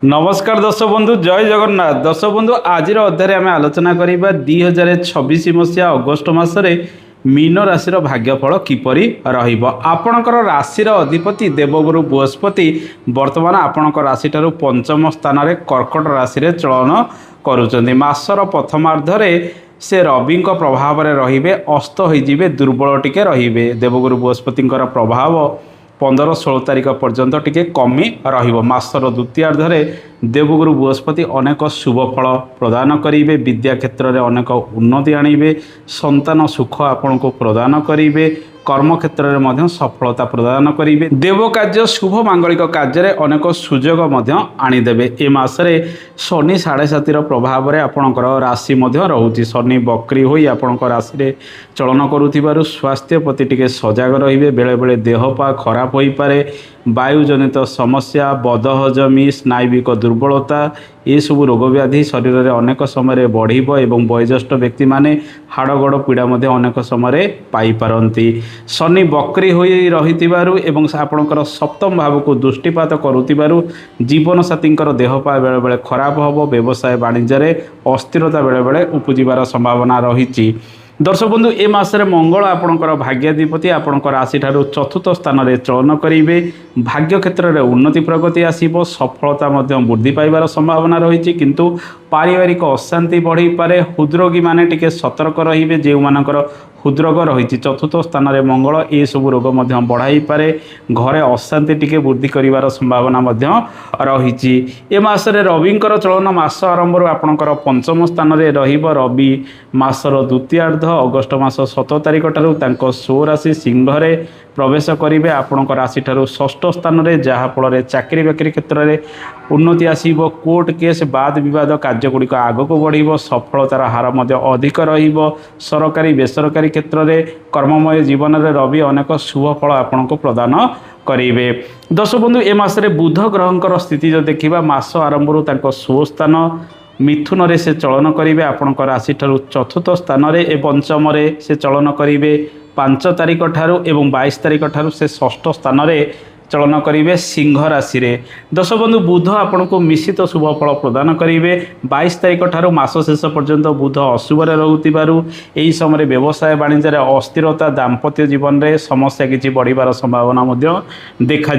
नमस्कार दर्शक बंधु जय जगन्नाथ दर्शक बंधु आज अध्याय आम आलोचना करवा 2026 मसीहा अगस्ट मसरे मीन राशि भाग्यफल किपरि आपणकर राशि अधिपति देवगुरु बृहस्पति वर्तमान आपणकर राशि ठारू पंचम स्थान में कर्कट राशि चलन करुँच मासर प्रथमार्धरे से रवि प्रभाव में रे अस्त हो दुर्बल टिके रे देवगुरु बृहस्पति प्रभाव 15-16 तारीख पर्यंत टिके कमी रसर द्वितीयार्धरे देवगुरु बृहस्पति अनेक शुभ फल प्रदान करेंगे विद्या क्षेत्र में अनेक उन्नति आणवे संतान सुख आपण को प्रदान करेंगे कर्म क्षेत्र में सफलता प्रदान करेंगे देव कार्य शुभ मांगलिक कार्य अनेक सुजोग आनीदेवे ए मसरे शनि 7.5 प्रभाव में आपणकर राशि रोचे शनि बक्री हो आपण राशि चलन करुथिबारु स्वास्थ्य प्रति टिके सजग रे बेले बेले देह पा खराब हो पारे वायुजनित समस्या बदहजमी स्नायुविक दुर्बलता ये सब रोग व्याधि शरीर में अनेक समय बढ़िब एवं वयोज्येष्ठ व्यक्ति माने हाड़गोड़ पीड़ा अनेक समय पाइपारती शनि बक्री हो रही एवं आपणकर सप्तम भाव को दृष्टिपात करुथिबारु जीवन साथी देह पा बेले बेले खराब हम व्यवसाय वाणिज्य अस्थिरता बेले बेले उपजिबार संभावना रही दर्शक बंधु ए मासरे मंगल आपणकर भाग्याधिपति आपणकर राशि ठारू चतुर्थ स्थान में चलन करेंगे भाग्य क्षेत्र में उन्नति प्रगति आसब सफलता वृद्धि पाइबार संभावना रही किंतु पारिवारिक अशांति बढ़ी पारे हृदरोगी माने टिके सतर्क रे जो मानकर हृदरोग रही चतुर्थ स्थान में मंगल ये सब रोग बढ़ाई पारे घरे अशांति टिके वृद्धि करिवार संभावना रही ए मासरे रविंकर चलन मास आरंभ आपणकर पंचम स्थान में रवि मासर द्वितीयार्ध अगस्ट मास 17 तारीख ठारू तांको शो राशि सिंह रे प्रवेश करेंगे आपण राशि ठारू षष्ठ स्थान में जहाँफल चाकरी बाकरी क्षेत्र में उन्नति आसब कोर्ट केस बाद विवाद कार्यगुड़िक आगक बढ़ सफलतार हार अधिक सरकारी बेसरकारी क्षेत्र में कर्ममय जीवन में रवि अनेक शुभ फल आपण को प्रदान करेंगे दर्शक बंधु ए मसरे बुध ग्रहंकर स्थिति जो देखा मास आरंभ शो स्थान मिथुन रे से चलन करेंगे आपण राशि ठारू चतुर्थ स्थान में पंचम से चलन करेंगे 5 तारीख ठारू एवं 22 तारीख ठारू से षष्ठ स्थान में चलन करेंगे सिंह राशि रे दर्शक बंधु बुध आपण को मिश्रित शुभ फल प्रदान करेंगे 22 तारीख ठारू मास शेष पर्यंत बुध अशुभ रोथिबारु एही समय व्यवसाय वाणिज्य अस्थिरता दाम्पत्य जीवन में समस्या किसी बढ़िबार संभावना देखा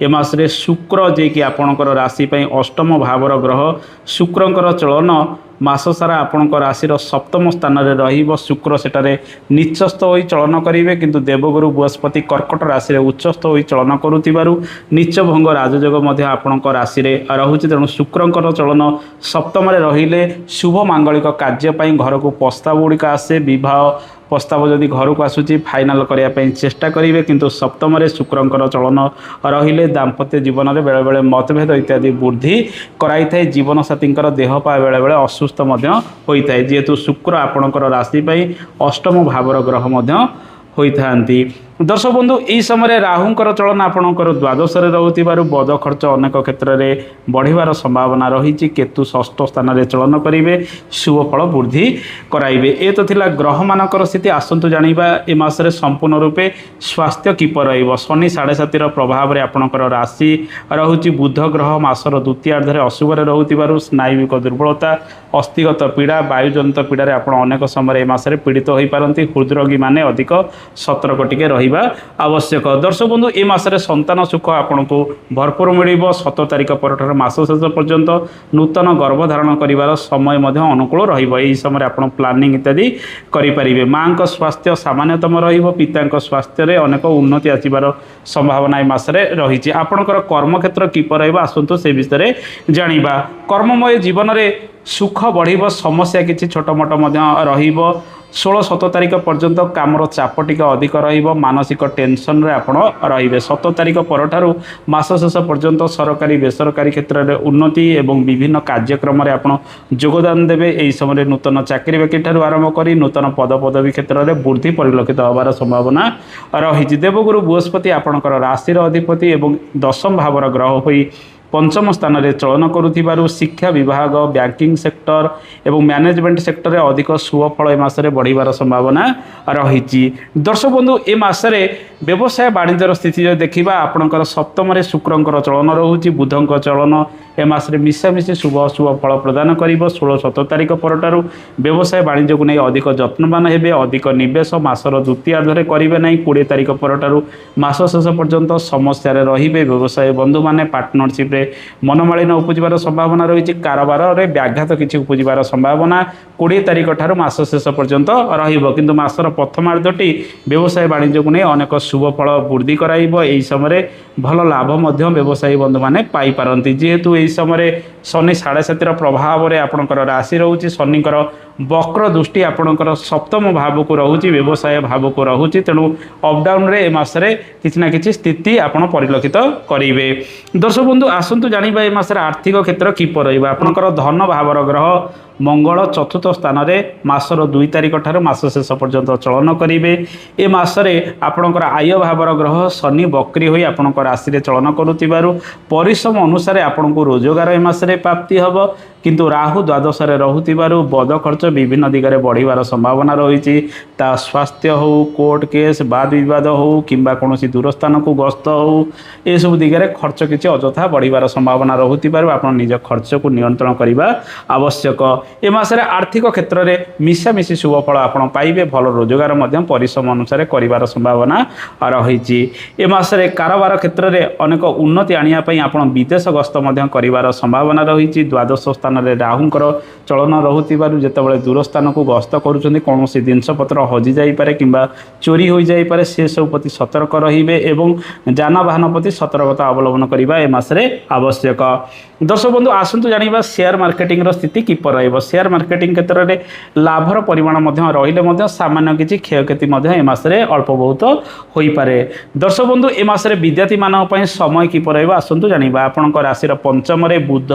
ए मासरे शुक्र जे कि आपणकर राशि अष्टम भावर ग्रह शुक्रंकर चलन मास सारा आपण राशि सप्तम स्थान में रही शुक्र सेठारे नीचस्थ हो चलन करेंगे किंतु देवगुरु बृहस्पति कर्कट राशि उच्चस्थ हो चलन करुथिबारु नीच भंग राजयोग आपण राशि रोचे तेणु शुक्रंकर चलन सप्तम रहिले शुभ मांगलिक कार्य घर को प्रस्ताव गुड़िक आसे विवाह प्रस्ताव जदि घर को आसूँ फाइनाल करने चेष्टा करेंगे किंतु सप्तम शुक्रंकर चलन रहिले दाम्पत्य जीवन में बेले बेले मतभेद इत्यादि वृद्धि कराई जीवन साथी देह पा बेले बेले असुस्थ होता है जेहेतु शुक्र आपणकर राशि अष्टम भावर ग्रह होता दर्शक बंधु यही समय राहुंकर चलन आपणकर द्वादश रोथिबारु बद खर्च अनेक क्षेत्र में बढ़िबार संभावना रही केतु षष्ठ स्थान में चलन करेंगे शुभ फल वृद्धि कराइबे ए तो थिला ग्रह मानकर स्थिति आसंतु जानिबा ए मासरे संपूर्ण रूपे स्वास्थ्य किपर रहिबो शनि 7.5 प्रभाव में आपणकर राशि रहुची बुध ग्रह मासर द्वितीयार्धरे अशुभ रोथिबारु स्नायुविक दुर्बलता अस्थिगत पीड़ा वायुजनित पीड़ा आपण अनेक समय ए मासरे पीड़ित हो पारती हृदरोगी माने अधिक सतर्क टिके रही आवश्यक दर्शक बंधु ए मासरे संतान सुख आपन को भरपूर मिल 17 तारीख पर मास शेष पर्यंत नूतन गर्भधारण कर समय अनुकूल रही समय आप प्लानिंग इत्यादि करें माँ का स्वास्थ्य सामान्यतम पिता स्वास्थ्य रे अनेक उन्नति आसबार संभावना मसरे रही आपणकर कर्मक्षेत्र किपर आसतु से विषय जाना कर्ममय जीवन में सुख बढ़ समस्या किसी छोट मोट 16-17 तारीख पर्यंत कामर चाप टिके अधिक मानसिक टेंशन रे आपण रहिबे 17 तारीख पर मास शेष पर्यंत सरकारी बेसरकारी क्षेत्र में उन्नति एवं विभिन्न कार्यक्रम रे आपण योगदान देवे एही समय नूतन चाकरी बाकरी ठारू आरंभ करी नूतन पद पदवी क्षेत्र में वृद्धि परिलक्षित होबार संभावना रही देवगुरु बृहस्पति आपणकर राशि अधिपति एवं दशम भावर ग्रह होई पंचम स्थान में चलन करुथिबारु शिक्षा विभाग बैंकिंग सेक्टर एवं मैनेजमेंट सेक्टर में अधिक शुभ फल एसरे बढ़िबार संभावना रही दर्शक बंधु ए मसरे व्यवसाय वाणिज्यर स्थिति जो देखा आपणकर सप्तम शुक्रंकर चलन रोचे बुधंक चलन ए मासरे मिशामिशी शुभ अशुभ फल प्रदान कर 16-17 तारिख परठार व्यवसाय वाणिज्य को नहीं अधिक जत्नवान हेबे अधिक निवेश मासर द्वितीयार्धरे करेंगे ना 20 तारिख परठार मास शेष पर्यंत समस्या रहिबे व्यवसाय बंधु माने पार्टनरशिप रे मनमालिन उपजिबार संभावना रही कारोबार रे व्याघात किछि उपजिबार संभावना 20 तारिख ठार मास शेष पर्यंत रहिबो किंतु मासर प्रथमार्धटी व्यवसाय वाणिज्य को नहीं अनेक शुभ फल वृद्धि कराइबो एई समय भल लाभ मध्य व्यवसायी बंधु माने पाई पारंती जेहेतु एई समय शनि 7.5 प्रभाव रे आपणकर राशि रहउची शनिकर वक्र दृष्टि आपणकर सप्तम भाव को रहउची व्यवसाय भाव को रहउची तेणु अपडाउन रे ए मासरे किछि ना किछि स्थिति आपण परिलक्षित करिवे। दर्शक बंधु आसंतु जानिबा ए मासरे आर्थिक क्षेत्र किपर रहइबा आपणकर धन भावर ग्रह मंगल चतुर्थ स्थान रे मासर 2 तारिख ठार मास शेष पर्यंत चलन करेंगे ए मासरे आपणकर आय भावर ग्रह शनि बक्री होई आपणकर राशि रे चलन करुतिबारु परिश्रम अनुसार आपणको रोजगार ए मासरे प्राप्ति हबो किंतु राहु द्वादश रे रहुतिबारु बद खर्च विभिन्न दिगरे बढ़िबार संभावना रही ता स्वास्थ्य हो कोर्ट केस वाद विवाद हो किंबा कोनोसी दूर स्थान को गस्त हो ए सब दिगरे खर्च किछि अजथा बढ़िबार संभावना रहुतिबारु आपण निज खर्च को नियंत्रण करिबा आवश्यक। ए मासरे आर्थिक क्षेत्र में मिशामिशी शुभ फल आपण पाइबे भल रोजगार मध्यम परिश्रम अनुसार करिबार संभावना रही। ए मासरे कारोबार क्षेत्र में अनेक उन्नति आनिया पई आपण विदेश गस्त मध्यम करिबार संभावना रही द्वादश स्थान में राहुंकर चलन रहुतिबारु जेतेबेले दूर स्थान को गस्त करूछन्ती कोनोसी जिनसपत्र हजि जाई पारे किंबा चोरी होई जाई पारे से सब प्रति सतर्क रहिबे एवं जानवाहन प्रति सतर्कता अवलंबन करिबा ए मासरे आवश्यक। दर्शक बंधु आसंतु जानिबा शेयर मार्केटिंग रो स्थिति किपर रहइबो शेयर मार्केटिंग क्षेत्र में लाभर परिमाण मध्य रहिले मध्य सामान्य किछि क्षयक्षति मध्य ए मासरे अल्प बहुत होई पारे। दर्शक बंधु ए मासरे विद्यार्थी मानक पई समय किपर रहइबो आसंतु जानिबा आपनक राशि पंचम रे बुध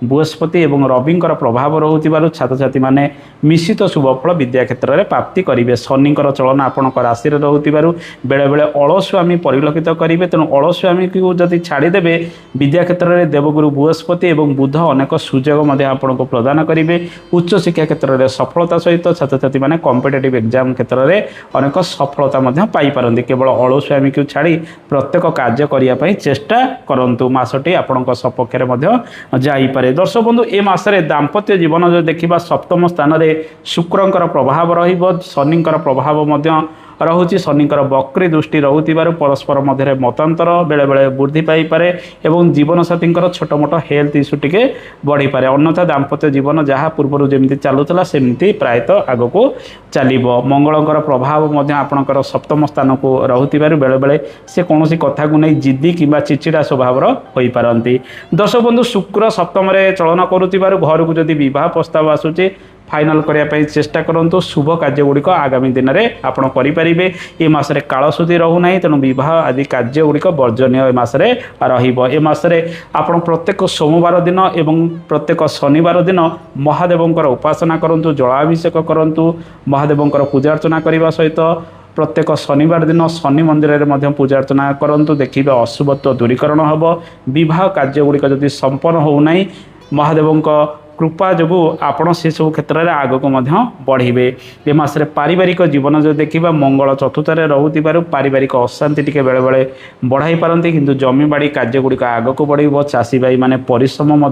बृहस्पति और रविंकर प्रभाव रोथिबारु छात्र छात्री माने मिश्रित शुभफल विद्या क्षेत्र में प्राप्ति करेंगे शनिकर चलन आपण राशि रोथिबारु बेले बेले अलस्वामी परिलक्षित करेंगे तेणु अलस्वामी को जदि छाड़देवे विद्या क्षेत्र में देवगुरु बृहस्पति और बुध अनेक सुजोग आपन को प्रदान करेंगे उच्च शिक्षा क्षेत्र में सफलता सहित छात्र छात्री माने कॉम्पिटिटिव एग्जाम क्षेत्र में अनेक सफलता पाई पारंती केवल अलस्वामी को छाड़ी प्रत्येक कार्य करने चेष्टा करंतु मासटी आपण सपक्ष में जाईपारे। दर्शक बंधु ए मासरे दाम्पत्य जीवन जो देखा सप्तम स्थान में शुक्रंकर प्रभाव रहिबो शनिकर प्रभाव मध्य रहुची शनिकर बक्री दृष्टि रहुतिबारु परस्पर मध्य मतांतर बेले बेले वृद्धि पाई पारे एवं जीवन साथी छोट मोट हेल्थ इश्यू टिके बढ़ी पारे अन्यथा दाम्पत्य जीवन जहाँ पूर्व जमी चलूला सेमती प्रायतः आग को चलो मंगलकर प्रभाव मध्य आपणकर सप्तम स्थान को रहुतिबारु बेले बेले से कौन कथा को नहीं जिद्दी किंबा चिड़चिड़ा स्वभाव होई पारंती। दर्शक बंधु शुक्र सप्तम चलन करुतिबारु घर को जदि विवाह प्रस्ताव आसुचे फाइनाल करने चेष्टा करूँ शुभ कार्य गुड़िक आगामी दिन में आपड़ करेंगे ये मसरे कालसूदी रोना तेणु बह आदि कार्य गुड़िक वर्जनीय ए मसरे रसरे आप प्रत्येक सोमवार दिन एवं प्रत्येक शनिवार दिन महादेवंकर उपासना करूँ जलाभिषेक करूँ महादेवंकर पूजा अर्चना करने सहित प्रत्येक शनिवार दिन शनि मंदिर में पूजा अर्चना करूँ देखिए अशुभत्व दूरीकरण हम बह कार्य गुड़िक जदि संपन्न होना महादेवों कृपा जो आपण से सब क्षेत्र में आग को बढ़े। ए मासरे पारिवारिक जीवन जो देखा मंगल चतुर्थ रोथिबारु पारिवारिक अशांति टिके बेले बेले बढ़ाई पारंती किंतु जमीबाड़ी कार्य गुड़िक आग को बढ़ चाषी भाई माने परिश्रम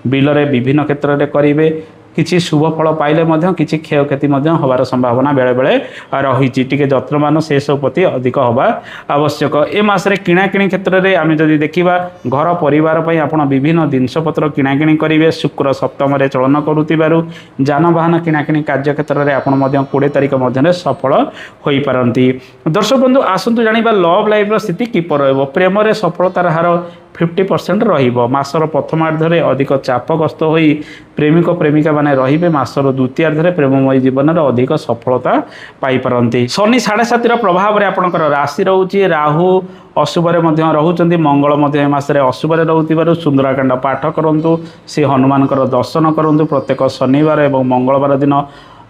बिलरे विभिन्न क्षेत्र में करेंगे किसी शुभ फल पाइले किसी क्षयक्षति हबार संभावना बेले बेले रही जत्नवान से सब प्रति अधिक हवा आवश्यक। ए मासरे किणाकिणी क्षेत्र में आम जदि देखा घर परिवार आप विभिन्न जिनपतर किणाकिणी करेंगे शुक्र सप्तम चलन करुतिबारु जानवाहन किणाकिणी कार्य क्षेत्र में आप 20 तारिख मध्य सफल हो पारंती। दर्शक बंधु आसंतु जानिबा लव लाइफ स्थिति किपर रहइबो प्रेम रे सफलतार हार 50% रहिबो मासर प्रथमार्धरे अधिक चापग्रस्त होई प्रेमिक प्रेमिका माने रहिबे मासर द्वितीयार्धरे प्रेममय जीवन में अधिक सफलता पाई पारंती। शनि 7.5 प्रभाव रे आपनकर राशि रहउची राहु अशुभरे मध्य रहुचंती मंगल मध्य मासरे अशुभरे रहुतिबारु सुंदराकांड पाठ करंतु श्री हनुमानकर दर्शन करंतु प्रत्येक शनिवार एवं मंगलवार दिन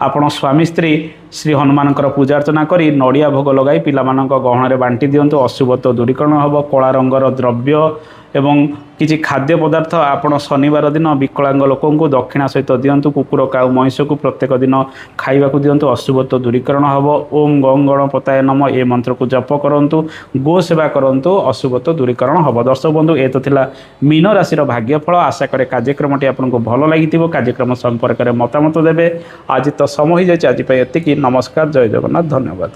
आपण स्वामी स्त्री ଶ୍ରୀ ହନୁମାନଙ୍କର ପୂଜା ଅର୍ଚ୍ଚନା କରି ନଡ଼ିଆ ଭୋଗ ଲଗାଇ ପିଲାମାନଙ୍କ ଗହଣରେ ବାଣ୍ଟି ଦିଅନ୍ତୁ। ଅଶୁଭତ୍ୱ ଦୂରୀକରଣ ହେବ। କଳା ରଙ୍ଗର ଦ୍ରବ୍ୟ ଏବଂ କିଛି ଖାଦ୍ୟ ପଦାର୍ଥ ଆପଣ ଶନିବାର ଦିନ ବିକଳାଙ୍ଗ ଲୋକଙ୍କୁ ଦକ୍ଷିଣା ସହିତ ଦିଅନ୍ତୁ। କୁକୁର କାଉ ମହିଷକୁ ପ୍ରତ୍ୟେକ ଦିନ ଖାଇବାକୁ ଦିଅନ୍ତୁ। ଅଶୁଭତ୍ୱ ଦୂରୀକରଣ ହେବ। ଓମ୍ ଗଂ ଗଣପତାୟ ନମ ଏ ମନ୍ତ୍ରକୁ ଜପ କରନ୍ତୁ। ଗୋ ସେବା କରନ୍ତୁ। ଅଶୁଭତ୍ୱ ଦୂରୀକରଣ ହେବ। ଦର୍ଶକ ବନ୍ଧୁ ଏ ତ ଥିଲା ମୀନ ରାଶିର ଭାଗ୍ୟଫଳ। ଆଶା କରେ କାର୍ଯ୍ୟକ୍ରମଟି ଆପଣଙ୍କୁ ଭଲ ଲାଗିଥିବ। କାର୍ଯ୍ୟକ୍ରମ ସମ୍ପର୍କରେ ମତାମତ ଦେବେ। ଆଜି ତ ସମୟ ହୋଇଯାଇଛି। ଆଜି ପାଇଁ ଏତିକି। ନମସ୍କାର। ଜୟ ଜଗନ୍ନାଥ। ଧନ୍ୟବାଦ।